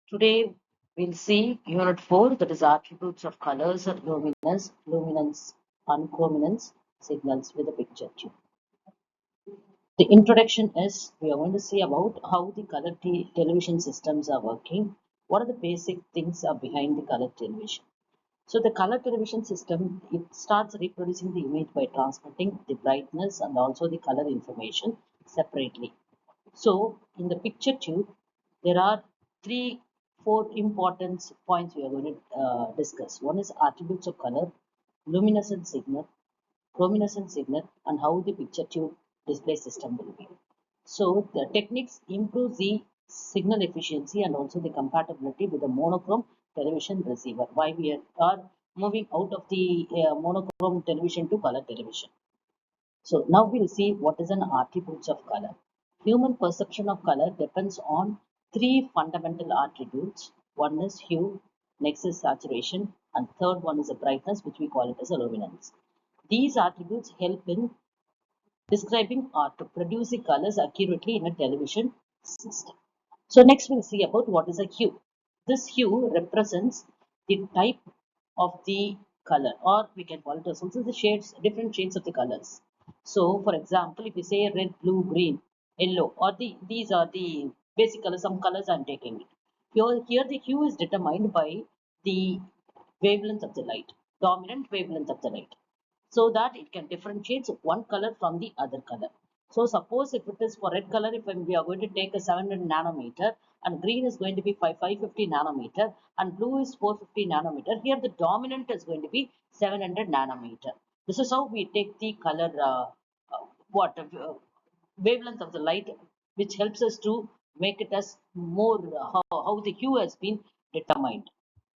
Today we'll see Unit 4, that is attributes of colors and luminance and chrominance signals with a picture tube. The introduction is we are going to see about how the color television systems are working. What are the basic things are behind the color television? So the color television system, it starts reproducing the image by transmitting the brightness and also the color information separately. So in the picture tube, there are four important points we are going to discuss. One is attributes of color, luminescent signal, chrominescent signal, and how the picture tube display system will be. So the techniques improve the signal efficiency and also the compatibility with the monochrome television receiver. Why we are moving out of the monochrome television to color television. So now we'll see what is an attributes of color. Human perception of color depends on three fundamental attributes. One is hue, next is saturation, and third one is a brightness, which we call it as a luminance. These attributes help in describing or to produce the colors accurately in a television system. So next we'll see about what is a hue. This hue represents the type of the color, or we can call it as also the shades, different shades of the colors. So for example, if you say red, blue, green, yellow, or these are the basic colors, some colors I'm taking it. Here the hue is determined by the wavelength of the light, dominant wavelength of the light, so that it can differentiate one color from the other color. So suppose if it is for red color, if we are going to take a 700 nanometer and green is going to be 550 nanometer and blue is 450 nanometer, here the dominant is going to be 700 nanometer. This is how we take the color wavelength of the light, which helps us to make it as more how the hue has been determined.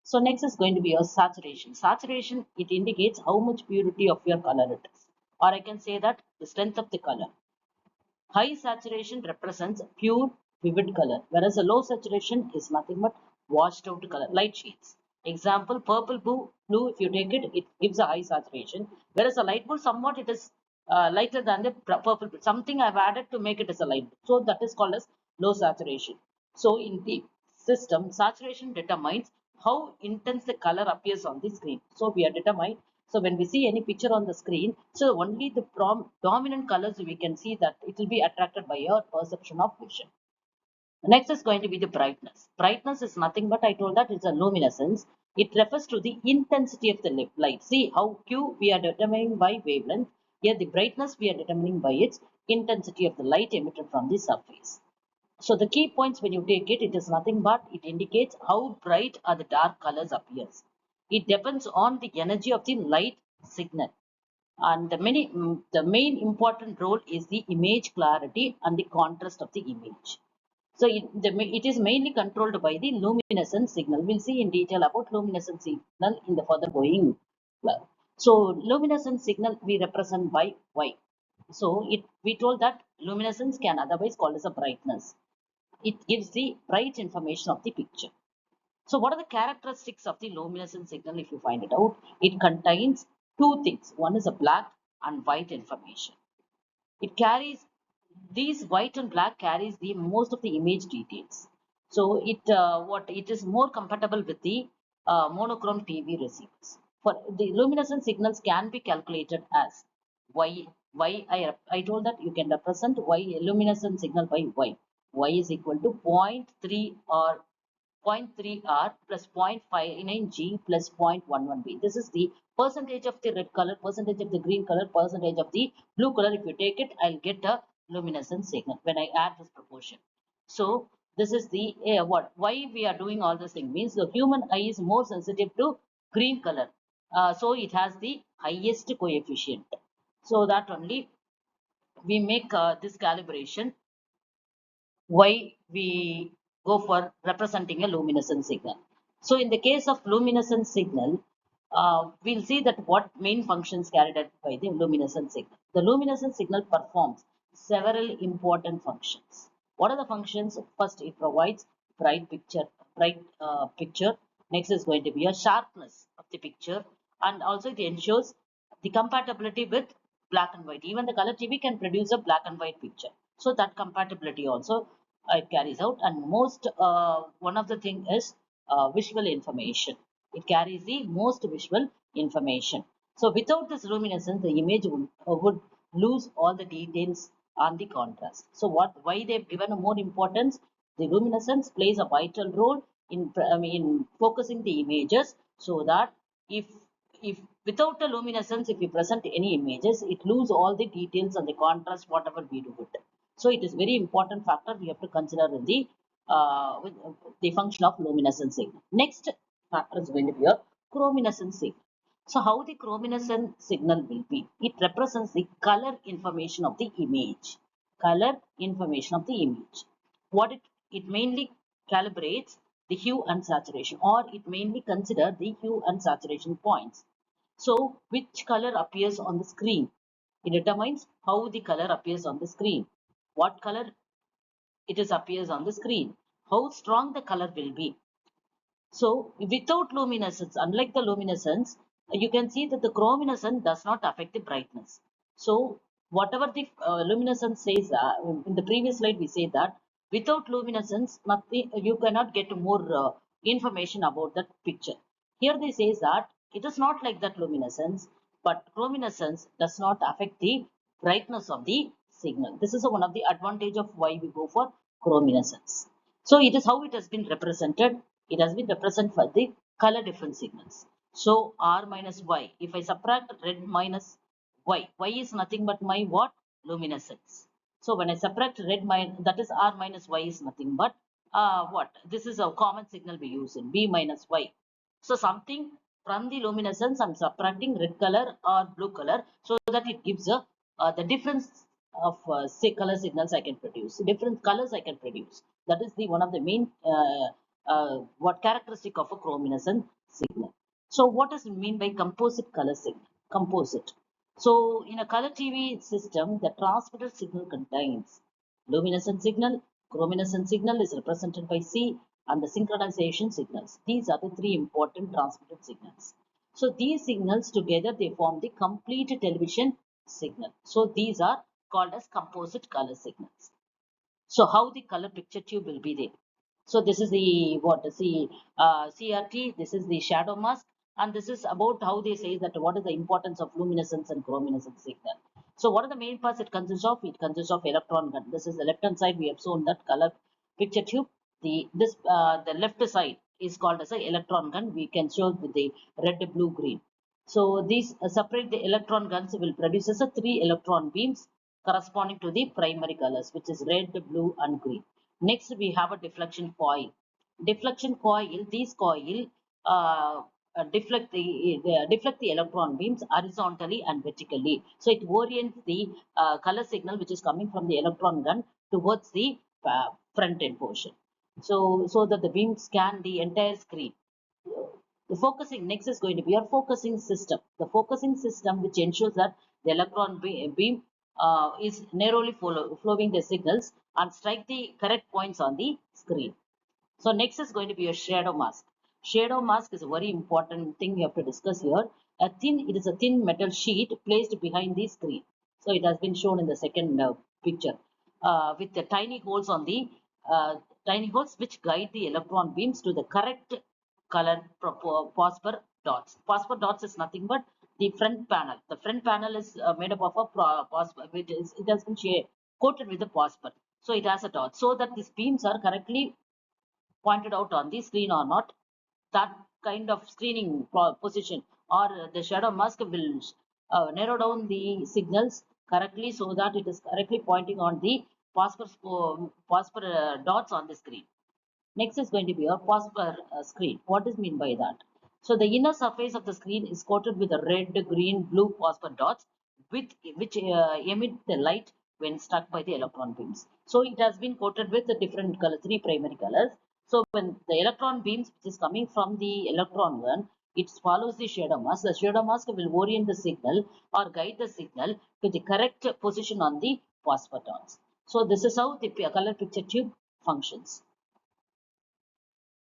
So next is going to be your saturation. Saturation, it indicates how much purity of your color it is. Or I can say that the strength of the color. High saturation represents pure vivid color, whereas a low saturation is nothing but washed out color, light shades. Example, purple blue, if you take it, it gives a high saturation, whereas a light blue, somewhat it is lighter than the purple blue. Something I've added to make it as a light blue. So that is called as low saturation. So in the system, saturation determines how intense the color appears on the screen. So we are determined. So when we see any picture on the screen, so only the dominant colors we can see that it will be attracted by your perception of vision. Next is going to be the brightness. Brightness is nothing but I told that it's a luminescence. It refers to the intensity of the light. See how Q we are determining by wavelength. Here the brightness we are determining by its intensity of the light emitted from the surface. So the key points when you take it, it is nothing but it indicates how bright or the dark colors appears. It depends on the energy of the light signal. And the main important role is the image clarity and the contrast of the image. So it is mainly controlled by the luminescent signal. We'll see in detail about luminescent signal in the further going. So luminescent signal we represent by Y. So we told that luminescence can otherwise called as a brightness. It gives the bright information of the picture. So what are the characteristics of the luminescent signal if you find it out? It contains two things. One is a black and white information. It carries these white and black carries the most of the image details. So it is more compatible with the monochrome TV receivers. For the luminescent signals can be calculated as I told that you can represent Y luminescent signal by Y. Y is equal to 0.3 or 0.3 R plus 0.59 G plus 0.11 B. This is the percentage of the red color, percentage of the green color, percentage of the blue color. If you take it, I'll get a luminescent signal when I add this proportion. So this is the why we are doing all this thing means the human eye is more sensitive to green color. So it has the highest coefficient. So that only we make this calibration why we go for representing a luminescent signal. So in the case of luminescent signal, we'll see that what main functions carried out by the luminescent signal. The luminescent signal performs several important functions. What are the functions? First, it provides bright picture. Next is going to be a sharpness of the picture, and also it ensures the compatibility with black and white. Even the color TV can produce a black and white picture. So that compatibility also it carries out, and most one of the thing is visual information. It carries the most visual information. So without this luminescence, the image would lose all the details on the contrast. So why they've given a more importance? The luminescence plays a vital role in focusing the images, so that if if without the luminescence, if we present any images, it lose all the details and the contrast whatever we do with it. So it is very important factor we have to consider in the function of luminescence signal. Next factor is going to be a chrominescence signal. So how the chrominescent signal will be? It represents the color information of the image. Color information of the image. It mainly calibrates the hue and saturation, or it mainly consider the hue and saturation points. So which color appears on the screen? It determines how the color appears on the screen. What color it is appears on the screen. How strong the color will be. So without luminescence, unlike the luminescence, you can see that the chrominescence does not affect the brightness. So whatever the luminescence says, in the previous slide we say that without luminescence, nothing, you cannot get more information about that picture. Here they say that it is not like that luminescence, but chrominescence does not affect the brightness of the signal. This is one of the advantage of why we go for chrominescence. So it is how it has been represented. It has been represented for the color difference signals. So R minus Y. If I subtract red minus Y, Y is nothing but my what? Luminescence. So when I subtract red minus, that is R minus Y is nothing but what? This is a common signal we use in B minus Y. So something from the luminescence, I'm subtracting red color or blue color, so that it gives the difference of say color signals I can produce. Different colors I can produce. That is the one of the main what characteristic of a chrominescent signal. So what does it mean by composite color signal? Composite. So in a color TV system, the transmitted signal contains luminescent signal, chrominescent signal is represented by C, and the synchronization signals. These are the three important transmitted signals. So these signals together, they form the complete television signal. So these are called as composite color signals. So how the color picture tube will be there. So this is the what the CRT, this is the shadow mask, and this is about how they say that what is the importance of luminescence and chrominescence signal. So what are the main parts it consists of? It consists of electron gun. This is the left hand side. We have shown that color picture tube. The left side is called as a electron gun. We can show with the red, blue, green. So these separate the electron guns will produce as a three electron beams corresponding to the primary colors, which is red, blue, and green. Next, we have a deflection coil. Deflection coil, these coil deflect the electron beams horizontally and vertically. So it orients the color signal which is coming from the electron gun towards the front end portion. So that the beam scan the entire screen. The focusing next is going to be our focusing system. The focusing system which ensures that the electron beam is narrowly flowing the signals and strike the correct points on the screen. So next is going to be a shadow mask. Shadow mask is a very important thing we have to discuss here. It is a thin metal sheet placed behind the screen. So it has been shown in the second picture with the tiny holes on the tiny holes which guide the electron beams to the correct color phosphor dots. Phosphor dots is nothing but the front panel. The front panel is made up of a phosphor, it has been coated with the phosphor. So it has a dot. So that these beams are correctly pointed out on the screen or not. That kind of screening position or the shadow mask will narrow down the signals correctly so that it is correctly pointing on the phosphor dots on the screen. Next is going to be a phosphor screen. What is mean by that? So the inner surface of the screen is coated with a red, green, blue phosphor dots which emit the light when struck by the electron beams. So it has been coated with the different colors, three primary colors. So when the electron beams which is coming from the electron gun, it follows the shadow mask. The shadow mask will orient the signal or guide the signal to the correct position on the phosphor dots. So this is how the color picture tube functions.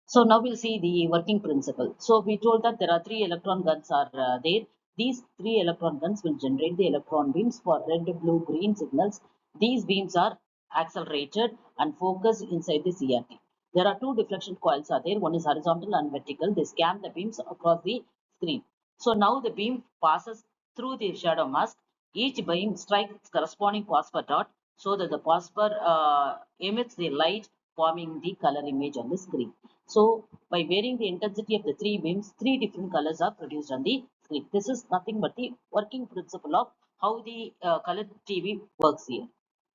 So now we'll see the working principle. So we told that there are three electron guns are there. These three electron guns will generate the electron beams for red, blue, green signals. These beams are accelerated and focused inside the CRT. There are two deflection coils are there. One is horizontal and vertical. They scan the beams across the screen. So now the beam passes through the shadow mask. Each beam strikes corresponding phosphor dot so that the phosphor emits the light forming the color image on the screen. So by varying the intensity of the three beams, three different colors are produced on the screen. This is nothing but the working principle of how the color TV works here.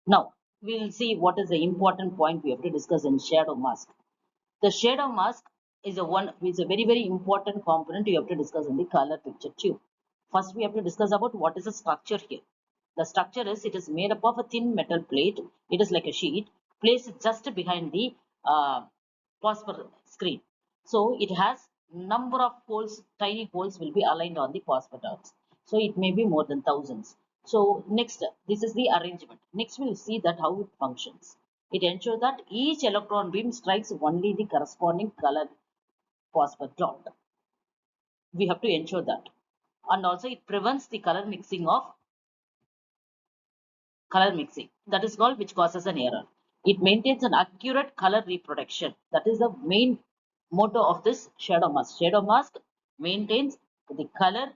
Now, we'll see what is the important point we have to discuss in shadow mask. The shadow mask is a very, very important component you have to discuss in the color picture tube. First, we have to discuss about what is the structure here. The structure is it is made up of a thin metal plate. It is like a sheet placed just behind the phosphor screen. So it has number of holes, tiny holes will be aligned on the phosphor dots. So it may be more than thousands. So next, this is the arrangement. Next, we'll see that how it functions. It ensures that each electron beam strikes only the corresponding color phosphor dot. We have to ensure that. And also it prevents the color mixing. That is called which causes an error. It maintains an accurate color reproduction. That is the main motto of this shadow mask. Shadow mask maintains the color,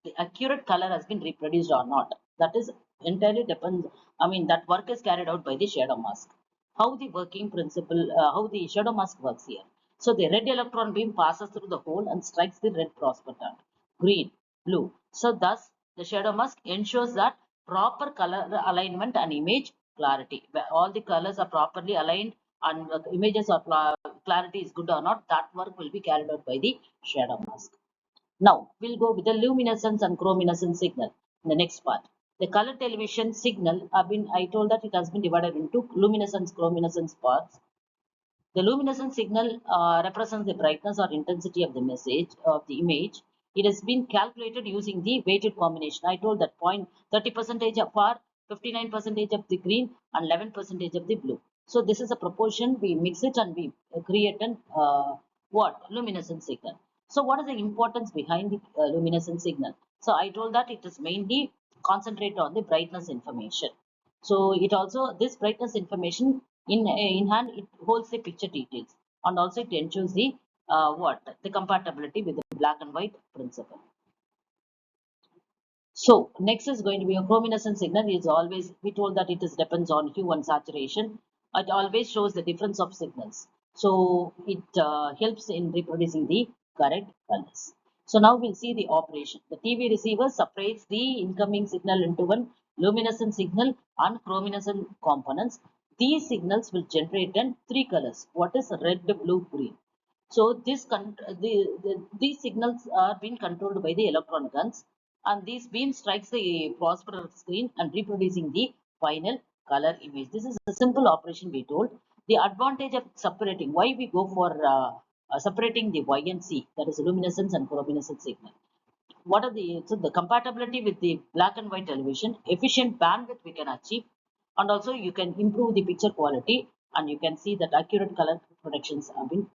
the accurate color has been reproduced or not. That is entirely depends. I mean that work is carried out by the shadow mask. How the working principle, how the shadow mask works here. So the red electron beam passes through the hole and strikes the red phosphor dot. Green, blue. So thus the shadow mask ensures that proper color alignment and image clarity. Where all the colors are properly aligned and images or clarity is good or not, that work will be carried out by the shadow mask. Now, we'll go with the luminescence and chrominescence signal in the next part. The color television signal, I told that it has been divided into luminescence, chrominescence parts. The luminescence signal represents the brightness or intensity of the message of the image. It has been calculated using the weighted combination. I told that point 30% of R, 59% of the green, and 11% of the blue. So this is a proportion. We mix it and we create an luminescence signal. So what is the importance behind the luminescence signal? So I told that it is mainly concentrated on the brightness information. So it also this brightness information in hand it holds the picture details and also it ensures the compatibility with the black and white principle. So next is going to be a chrominescent signal. Is always we told that it is depends on hue and saturation. It always shows the difference of signals. So it helps in reproducing the correct colors. So now we'll see the operation. The TV receiver separates the incoming signal into one luminescent signal and chrominescent components. These signals will generate in three colors. What is red, blue, green? So these signals are being controlled by the electron guns and these beam strikes the phosphor screen and reproducing the final color image. This is a simple operation we told. The advantage of separating, why we go for separating the Y and C, that is luminescence and chrominescence signal. What are the compatibility with the black and white television, efficient bandwidth we can achieve, and also you can improve the picture quality and you can see that accurate color productions have been